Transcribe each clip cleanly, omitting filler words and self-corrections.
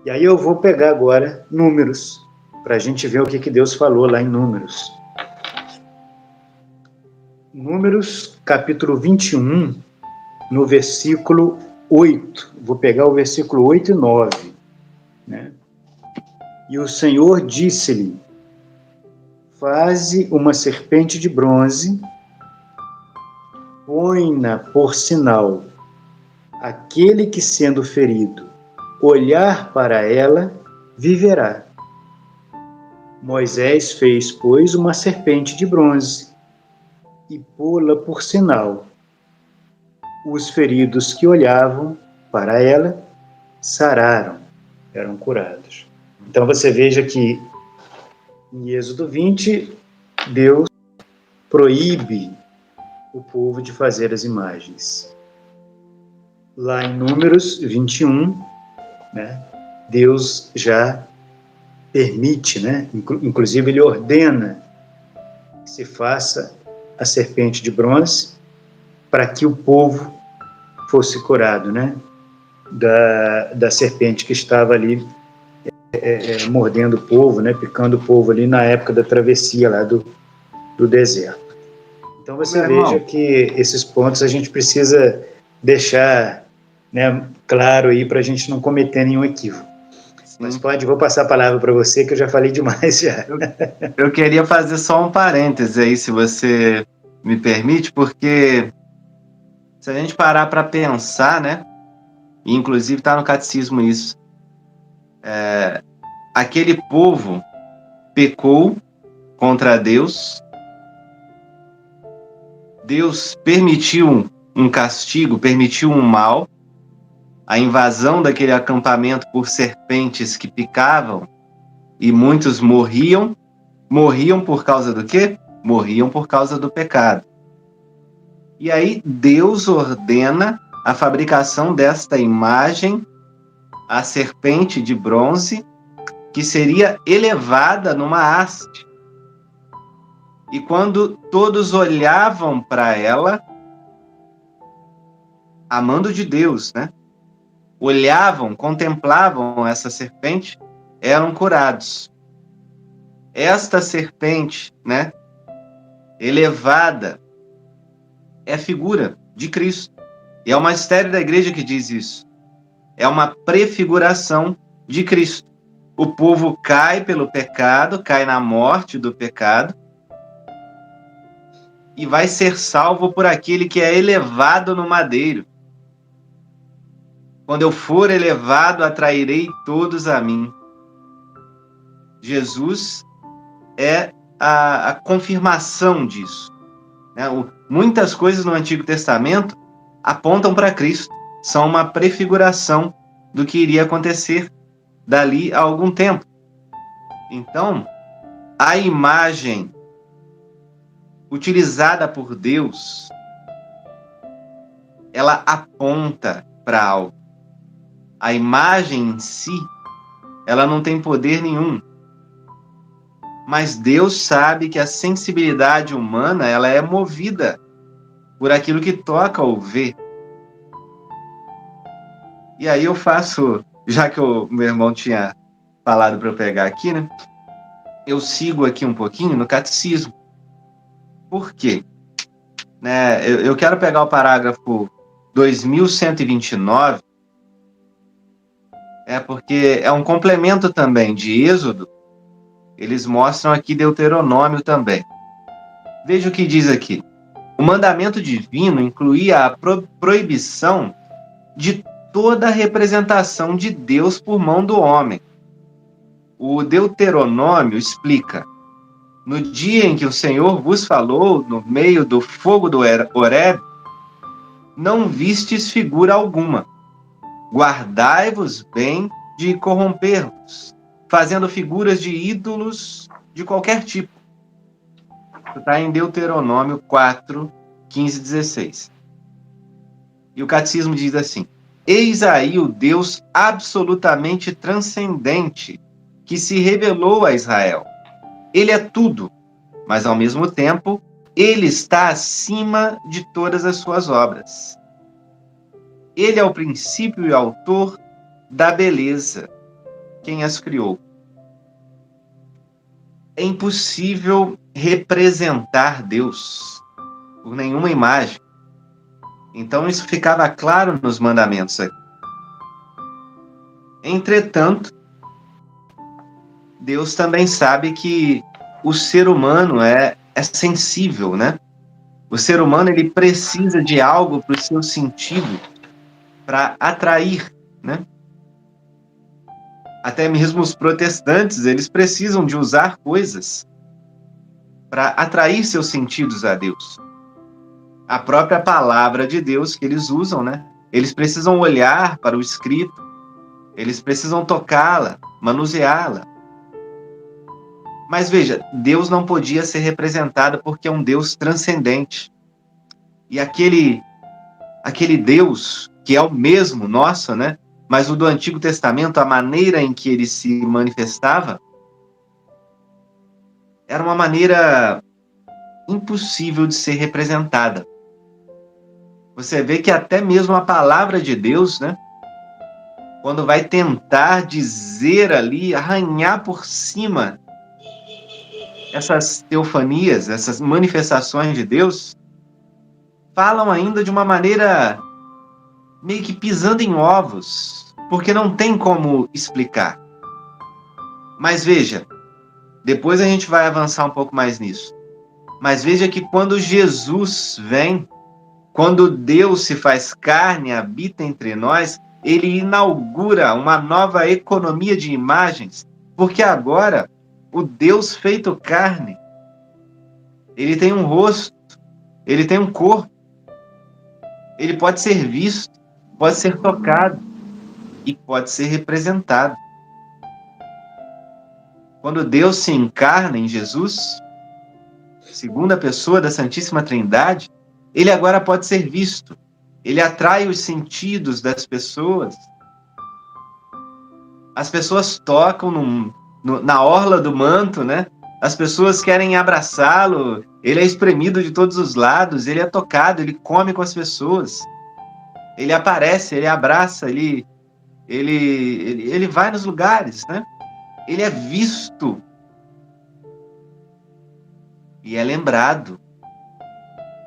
E aí eu vou pegar agora Números, para a gente ver o que Deus falou lá em Números. Números, capítulo 21, no versículo 8. Vou pegar o versículo 8 e 9. Né? E o Senhor disse-lhe: faze uma serpente de bronze, põe-na por sinal. Aquele que, sendo ferido, olhar para ela, viverá. Moisés fez, pois, uma serpente de bronze e pô-la por sinal. Os feridos que olhavam para ela sararam, eram curados. Então você veja que em Êxodo 20, Deus proíbe o povo de fazer as imagens. Lá em Números 21, né, Deus já permite, né, inclusive ele ordena que se faça a serpente de bronze para que o povo fosse curado, né, da serpente que estava ali mordendo o povo, né, picando o povo ali na época da travessia lá do deserto. Então você veja que esses pontos a gente precisa deixar, né, claro aí para a gente não cometer nenhum equívoco. Mas vou passar a palavra para você, que eu já falei demais já. Eu queria fazer só um parêntese aí, se você me permite, porque se a gente parar para pensar, né, e inclusive está no catecismo isso, aquele povo pecou contra Deus, Deus permitiu um castigo, permitiu um mal, a invasão daquele acampamento por serpentes que picavam, e muitos morriam por causa do quê? Morriam por causa do pecado. E aí Deus ordena a fabricação desta imagem, a serpente de bronze, que seria elevada numa haste. E quando todos olhavam para ela, amando de Deus, né? Olhavam, contemplavam essa serpente, eram curados. Esta serpente, né, elevada, é figura de Cristo. E é o magistério da igreja que diz isso. É uma prefiguração de Cristo. O povo cai pelo pecado, cai na morte do pecado, e vai ser salvo por aquele que é elevado no madeiro. Quando eu for elevado, atrairei todos a mim. Jesus é a confirmação disso. Né? Muitas coisas no Antigo Testamento apontam para Cristo. São uma prefiguração do que iria acontecer dali a algum tempo. Então, a imagem utilizada por Deus, ela aponta para algo. A imagem em si, ela não tem poder nenhum. Mas Deus sabe que a sensibilidade humana, ela é movida por aquilo que toca ou vê. E aí eu faço, já que o meu irmão tinha falado para eu pegar aqui, né? Eu sigo aqui um pouquinho no catecismo. Por quê? Né, eu quero pegar o parágrafo 2129, porque é um complemento também de Êxodo. Eles mostram aqui Deuteronômio também. Veja o que diz aqui. O mandamento divino incluía a proibição de toda a representação de Deus por mão do homem. O Deuteronômio explica: no dia em que o Senhor vos falou no meio do fogo do Horebe, não vistes figura alguma. Guardai-vos bem de corromper-vos, fazendo figuras de ídolos de qualquer tipo. Está em Deuteronômio 4, 15 e 16. E o catecismo diz assim: eis aí o Deus absolutamente transcendente que se revelou a Israel. Ele é tudo, mas ao mesmo tempo, ele está acima de todas as suas obras. Ele é o princípio e autor da beleza. quem as criou. É impossível representar Deus por nenhuma imagem. Então isso ficava claro nos mandamentos aqui. Entretanto, Deus também sabe que o ser humano é sensível, né? O ser humano ele precisa de algo para o seu sentido, para atrair, né? Até mesmo os protestantes, eles precisam de usar coisas para atrair seus sentidos a Deus. A própria palavra de Deus que eles usam, né? Eles precisam olhar para o escrito, eles precisam tocá-la, manuseá-la. Mas veja, Deus não podia ser representado porque é um Deus transcendente. E aquele Deus que é o mesmo nosso, né? Mas o do Antigo Testamento, a maneira em que ele se manifestava, era uma maneira impossível de ser representada. Você vê que até mesmo a palavra de Deus, né? Quando vai tentar dizer ali, arranhar por cima essas teofanias, essas manifestações de Deus, falam ainda de uma maneira meio que pisando em ovos, porque não tem como explicar. Mas veja, depois a gente vai avançar um pouco mais nisso. Mas veja que quando Jesus vem, quando Deus se faz carne, habita entre nós, ele inaugura uma nova economia de imagens, porque agora o Deus feito carne, ele tem um rosto, ele tem um corpo, ele pode ser visto, pode ser tocado e pode ser representado. Quando Deus se encarna em Jesus, segunda pessoa da Santíssima Trindade, ele agora pode ser visto. Ele atrai os sentidos das pessoas. As pessoas tocam na orla do manto, né? As pessoas querem abraçá-lo. Ele é espremido de todos os lados. Ele é tocado, ele come com as pessoas. Ele aparece, ele abraça, ele vai nos lugares, né? Ele é visto. E é lembrado.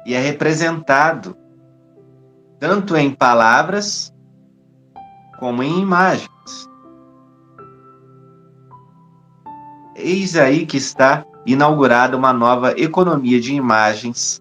E é representado. Tanto em palavras, como em imagens. Eis aí que está inaugurada uma nova economia de imagens